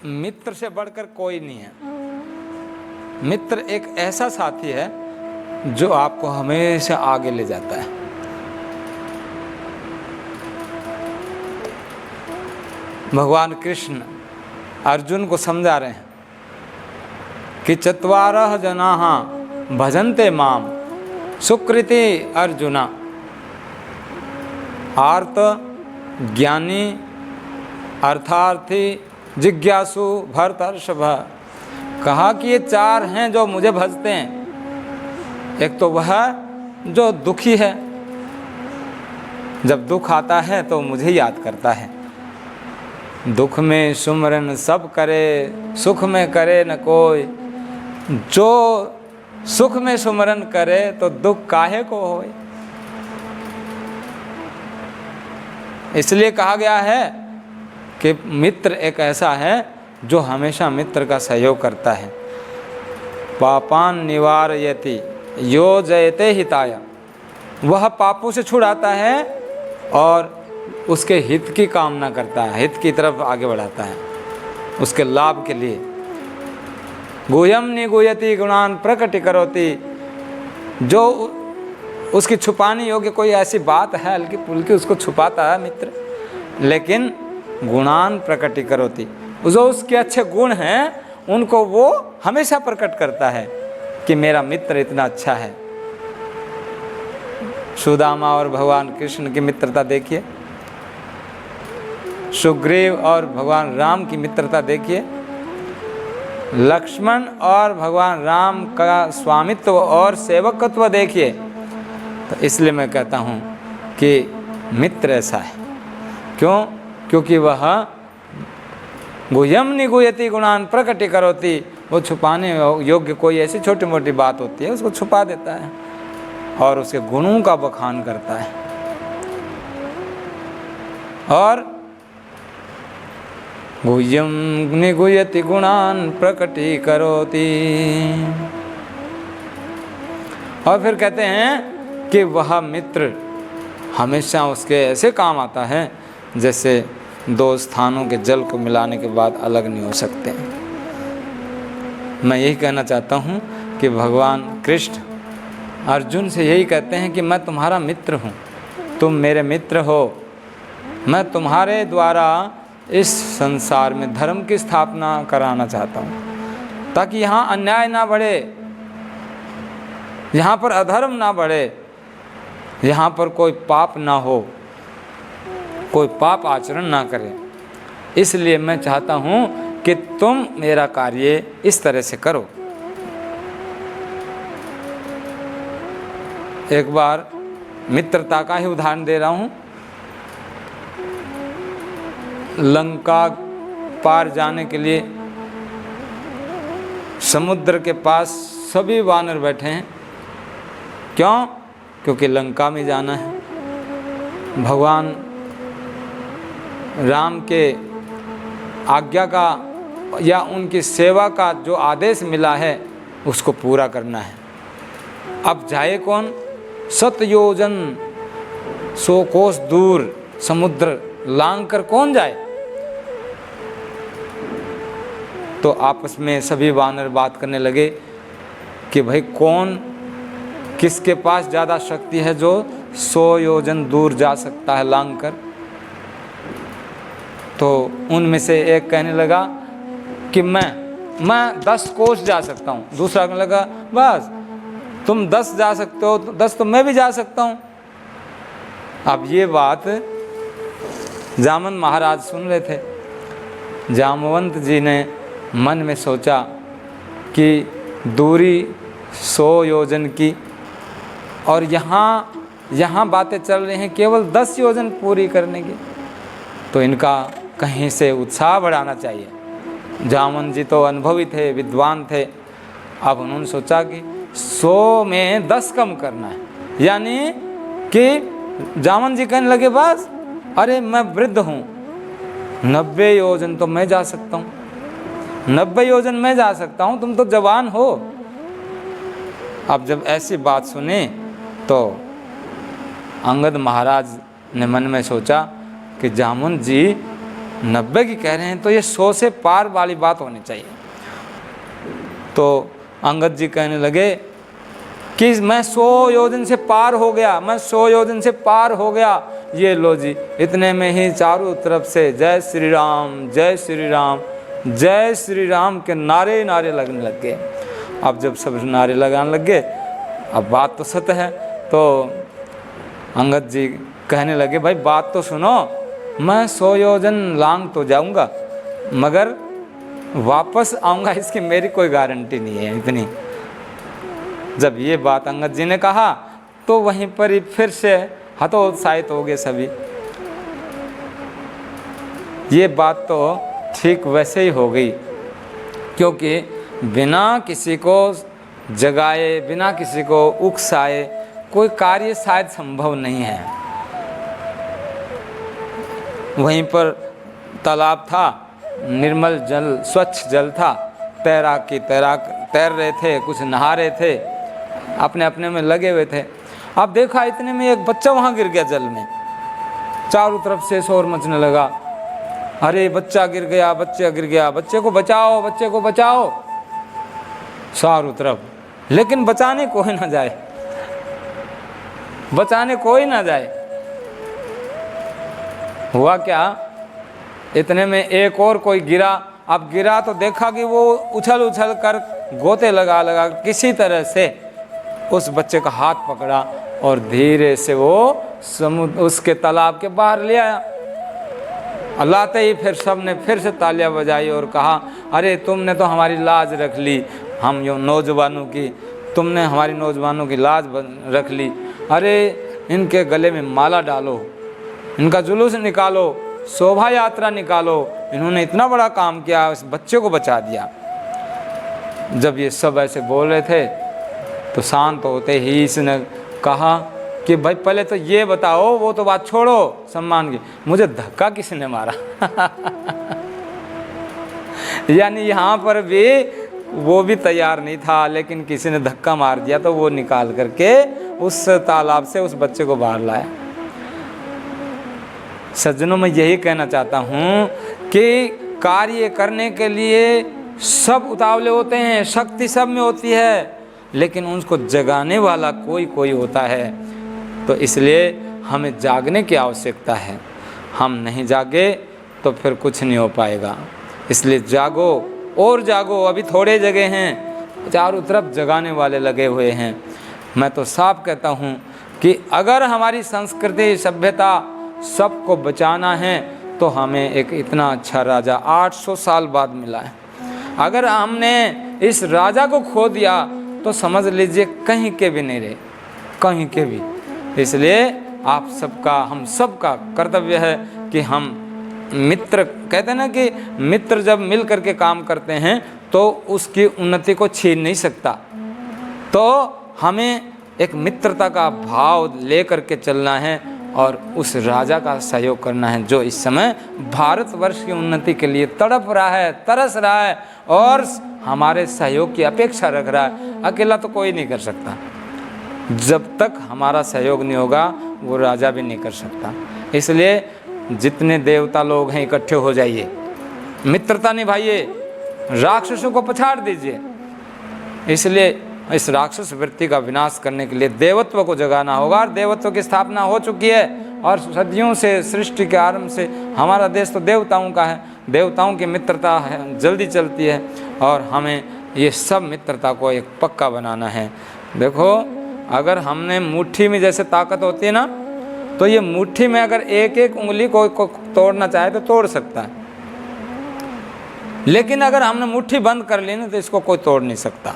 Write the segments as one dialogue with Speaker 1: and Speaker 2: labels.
Speaker 1: मित्र से बढ़कर कोई नहीं है। मित्र एक ऐसा साथी है जो आपको हमेशा आगे ले जाता है। भगवान कृष्ण अर्जुन को समझा रहे हैं कि चत्वारः जनाः भजन्ते माम सुकृति अर्जुना, आर्त, ज्ञानी, अर्थार्थी, जिज्ञासु, भरतर्षभ। कहा कि ये चार हैं जो मुझे भजते हैं। एक तो वह जो दुखी है, जब दुख आता है तो मुझे याद करता है। दुख में सुमरन सब करे, सुख में करे न कोई। जो सुख में सुमरन करे तो दुख काहे को होए। इसलिए कहा गया है कि मित्र एक ऐसा है जो हमेशा मित्र का सहयोग करता है। पापान निवारयति यो जयते हिताय, वह पापों से छुड़ाता है और उसके हित की कामना करता है, हित की तरफ आगे बढ़ाता है, उसके लाभ के लिए। गुह्यम निगुह्यति गुणान प्रकटीकरोति, जो उसकी छुपाने योग्य कोई ऐसी बात है हल्की फुल्की, उसको छुपाता है मित्र, लेकिन गुणान प्रकटीकरोति, जो उसके अच्छे गुण हैं उनको वो हमेशा प्रकट करता है कि मेरा मित्र इतना अच्छा है। सुदामा और भगवान कृष्ण की मित्रता देखिए, सुग्रीव और भगवान राम की मित्रता देखिए, लक्ष्मण और भगवान राम का स्वामित्व और सेवकत्व देखिए। तो इसलिए मैं कहता हूँ कि मित्र ऐसा है। क्यों? क्योंकि वह गुह्यम निगुह्यति गुणान प्रकटीकरोति, वो छुपाने योग्य कोई ऐसी छोटी मोटी बात होती है उसको छुपा देता है और उसके गुणों का बखान करता है। और गुह्यम निगुह्यति गुणान प्रकटीकरोति, और फिर कहते हैं कि वह मित्र हमेशा उसके ऐसे काम आता है जैसे दो स्थानों के जल को मिलाने के बाद अलग नहीं हो सकते। मैं यही कहना चाहता हूँ कि भगवान कृष्ण अर्जुन से यही कहते हैं कि मैं तुम्हारा मित्र हूँ, तुम मेरे मित्र हो। मैं तुम्हारे द्वारा इस संसार में धर्म की स्थापना कराना चाहता हूँ, ताकि यहाँ अन्याय ना बढ़े, यहाँ पर अधर्म ना बढ़े, यहाँ पर कोई पाप ना हो, कोई पाप आचरण ना करे। इसलिए मैं चाहता हूँ कि तुम मेरा कार्य इस तरह से करो। एक बार मित्रता का ही उदाहरण दे रहा हूँ। लंका पार जाने के लिए समुद्र के पास सभी वानर बैठे हैं। क्यों? क्योंकि लंका में जाना है। भगवान राम के आज्ञा का या उनकी सेवा का जो आदेश मिला है उसको पूरा करना है। अब जाए कौन? 7 योजन 100 कोस दूर समुद्र लांग कर कौन जाए? तो आपस में सभी वानर बात करने लगे कि भाई कौन किसके पास ज़्यादा शक्ति है जो 100 योजन दूर जा सकता है लांग कर। तो उनमें से एक कहने लगा कि मैं 10 कोस जा सकता हूँ। दूसरा कहने लगा बस तुम 10 जा सकते हो, 10 तो मैं भी जा सकता हूँ। अब ये बात जामन महाराज सुन रहे थे। जामवंत जी ने मन में सोचा कि दूरी 100 योजन की और यहाँ बातें चल रही हैं केवल 10 योजन पूरी करने की, तो इनका कहीं से उत्साह बढ़ाना चाहिए। जामन जी तो अनुभवी थे, विद्वान थे। अब उन्होंने सोचा कि 100 में 10 कम करना है, यानी कि जामन जी कहने लगे बस अरे मैं वृद्ध हूँ, 90 योजन तो मैं जा सकता हूँ, 90 योजन मैं जा सकता हूँ, तुम तो जवान हो। अब जब ऐसी बात सुनी तो अंगद महाराज ने मन में सोचा कि जामुन जी 90 की कह रहे हैं तो ये 100 से पार वाली बात होनी चाहिए। तो अंगद जी कहने लगे कि मैं 100 योजन से पार हो गया, मैं 100 योजन से पार हो गया। ये लो जी, इतने में ही चारों तरफ से जय श्री राम, जय श्री राम, जय श्री राम के नारे नारे लगने लग गए। अब जब सब नारे लगाने लग गए, अब बात तो सत्य है, तो अंगद जी कहने लगे भाई बात तो सुनो, मैं 100 योजन लांग तो जाऊंगा मगर वापस आऊंगा इसकी मेरी कोई गारंटी नहीं है इतनी। जब ये बात अंगद जी ने कहा तो वहीं पर ही फिर से हतोत्साहित हो गए सभी। ये बात तो ठीक वैसे ही हो गई, क्योंकि बिना किसी को जगाए, बिना किसी को उकसाए कोई कार्य शायद संभव नहीं है। वहीं पर तालाब था, निर्मल जल, स्वच्छ जल था, तैराक तैर रहे थे, कुछ नहा रहे थे, अपने अपने में लगे हुए थे। अब देखा इतने में एक बच्चा वहाँ गिर गया जल में। चारों तरफ से शोर मचने लगा, अरे बच्चा गिर गया, बच्चा गिर गया, बच्चे को बचाओ, बच्चे को बचाओ, चारों तरफ। लेकिन बचाने कोई ना जाए, बचाने कोई ना जाए। हुआ क्या, इतने में एक और कोई गिरा। अब गिरा तो देखा कि वो उछल उछल कर गोते लगा लगा किसी तरह से उस बच्चे का हाथ पकड़ा और धीरे से वो समुद्र उसके तालाब के बाहर ले आया। लाते ही फिर सब ने फिर से तालियां बजाई और कहा, अरे तुमने तो हमारी लाज रख ली, हम यो नौजवानों की, तुमने हमारी नौजवानों की लाज रख ली। अरे इनके गले में माला डालो, इनका जुलूस निकालो, शोभा यात्रा निकालो, इन्होंने इतना बड़ा काम किया, इस बच्चे को बचा दिया। जब ये सब ऐसे बोल रहे थे तो शांत होते ही इसने कहा कि भाई पहले तो ये बताओ, वो तो बात छोड़ो सम्मान की, मुझे धक्का किसने मारा? यानी यहाँ पर भी वो भी तैयार नहीं था, लेकिन किसी ने धक्का मार दिया तो वो निकाल करके उस तालाब से उस बच्चे को बाहर लाया। सज्जनों, मैं यही कहना चाहता हूँ कि कार्य करने के लिए सब उतावले होते हैं, शक्ति सब में होती है, लेकिन उनको जगाने वाला कोई कोई होता है। तो इसलिए हमें जागने की आवश्यकता है। हम नहीं जागे तो फिर कुछ नहीं हो पाएगा। इसलिए जागो और जागो। अभी थोड़े जगह हैं, चारों तरफ जगाने वाले लगे हुए हैं। मैं तो साफ कहता हूँ कि अगर हमारी संस्कृति सभ्यता सबको बचाना है तो हमें एक इतना अच्छा राजा 800 साल बाद मिला है। अगर हमने इस राजा को खो दिया तो समझ लीजिए कहीं के भी नहीं रहे, कहीं के भी। इसलिए आप सबका, हम सबका कर्तव्य है कि हम मित्र, कहते हैं ना कि मित्र जब मिल करके काम करते हैं तो उसकी उन्नति को छीन नहीं सकता। तो हमें एक मित्रता का भाव ले करके चलना है और उस राजा का सहयोग करना है जो इस समय भारतवर्ष की उन्नति के लिए तड़प रहा है, तरस रहा है और हमारे सहयोग की अपेक्षा रख रहा है। अकेला तो कोई नहीं कर सकता। जब तक हमारा सहयोग नहीं होगा वो राजा भी नहीं कर सकता। इसलिए जितने देवता लोग हैं इकट्ठे हो जाइए, मित्रता निभाइए, राक्षसों को पछाड़ दीजिए। इसलिए इस राक्षस वृत्ति का विनाश करने के लिए देवत्व को जगाना होगा। और देवत्व की स्थापना हो चुकी है और सदियों से, सृष्टि के आरंभ से हमारा देश तो देवताओं का है। देवताओं की मित्रता है, जल्दी चलती है और हमें ये सब मित्रता को एक पक्का बनाना है। देखो, अगर हमने मुट्ठी में जैसे ताकत होती है ना, तो ये मुट्ठी में अगर एक एक उंगली को तोड़ना चाहे तो तोड़ सकता है, लेकिन अगर हमने मुट्ठी बंद कर ली ना तो इसको कोई तोड़ नहीं सकता।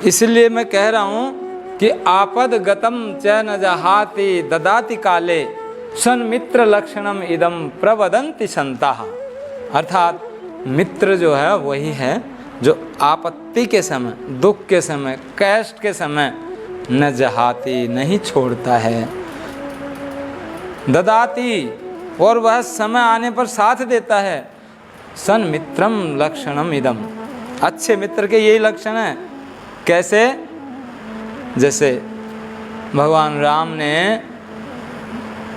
Speaker 1: इसलिए मैं कह रहा हूँ कि आपद गतम च न जहाति ददाति काले सन्मित्र लक्षणम इदम प्रवदन्ति संताः। अर्थात मित्र जो है वही है जो आपत्ति के समय, दुख के समय, कष्ट के समय न जहाती, नहीं छोड़ता है, ददाती, और वह समय आने पर साथ देता है। सन्मित्रम लक्षणम इदम, अच्छे मित्र के यही लक्षण है। कैसे? जैसे भगवान राम ने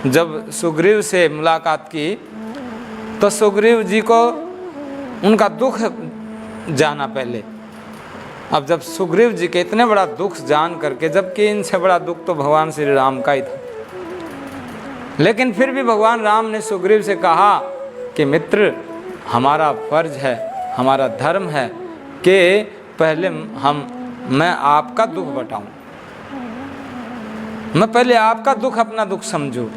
Speaker 1: जब सुग्रीव से मुलाकात की तो सुग्रीव जी को उनका दुख जाना पहले। अब जब सुग्रीव जी के इतने बड़ा दुख जान करके, जबकि इनसे बड़ा दुख तो भगवान श्री राम का ही था, लेकिन फिर भी भगवान राम ने सुग्रीव से कहा कि मित्र, हमारा फर्ज है, हमारा धर्म है कि पहले मैं आपका दुख बटाऊं, मैं पहले आपका दुख अपना दुख समझूं,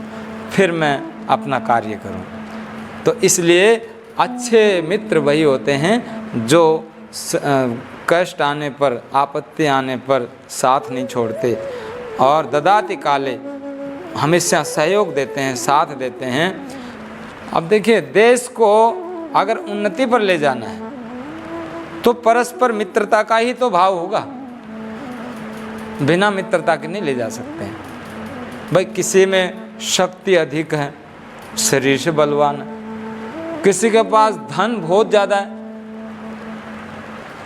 Speaker 1: फिर मैं अपना कार्य करूं। तो इसलिए अच्छे मित्र वही होते हैं जो कष्ट आने पर, आपत्ति आने पर साथ नहीं छोड़ते, और ददाति काले हमेशा सहयोग देते हैं, साथ देते हैं। अब देखिए, देश को अगर उन्नति पर ले जाना है तो परस्पर मित्रता का ही तो भाव होगा, बिना मित्रता के नहीं ले जा सकते हैं। भाई किसी में शक्ति अधिक है, शरीर से बलवान है, किसी के पास धन बहुत ज़्यादा है,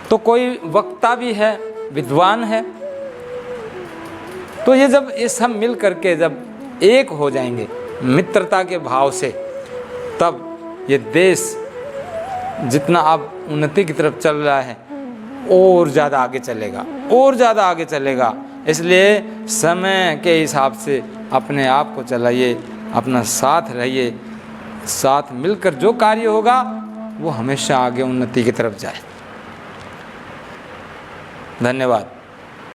Speaker 1: तो कोई वक्ता भी है, विद्वान है, तो ये जब ये सब मिल करके जब एक हो जाएंगे मित्रता के भाव से, तब ये देश जितना अब उन्नति की तरफ चल रहा है और ज़्यादा आगे चलेगा, और ज़्यादा आगे चलेगा। इसलिए समय के हिसाब से अपने आप को चलाइए, अपना साथ रहिए, साथ मिलकर जो कार्य होगा वो हमेशा आगे उन्नति की तरफ जाए। धन्यवाद।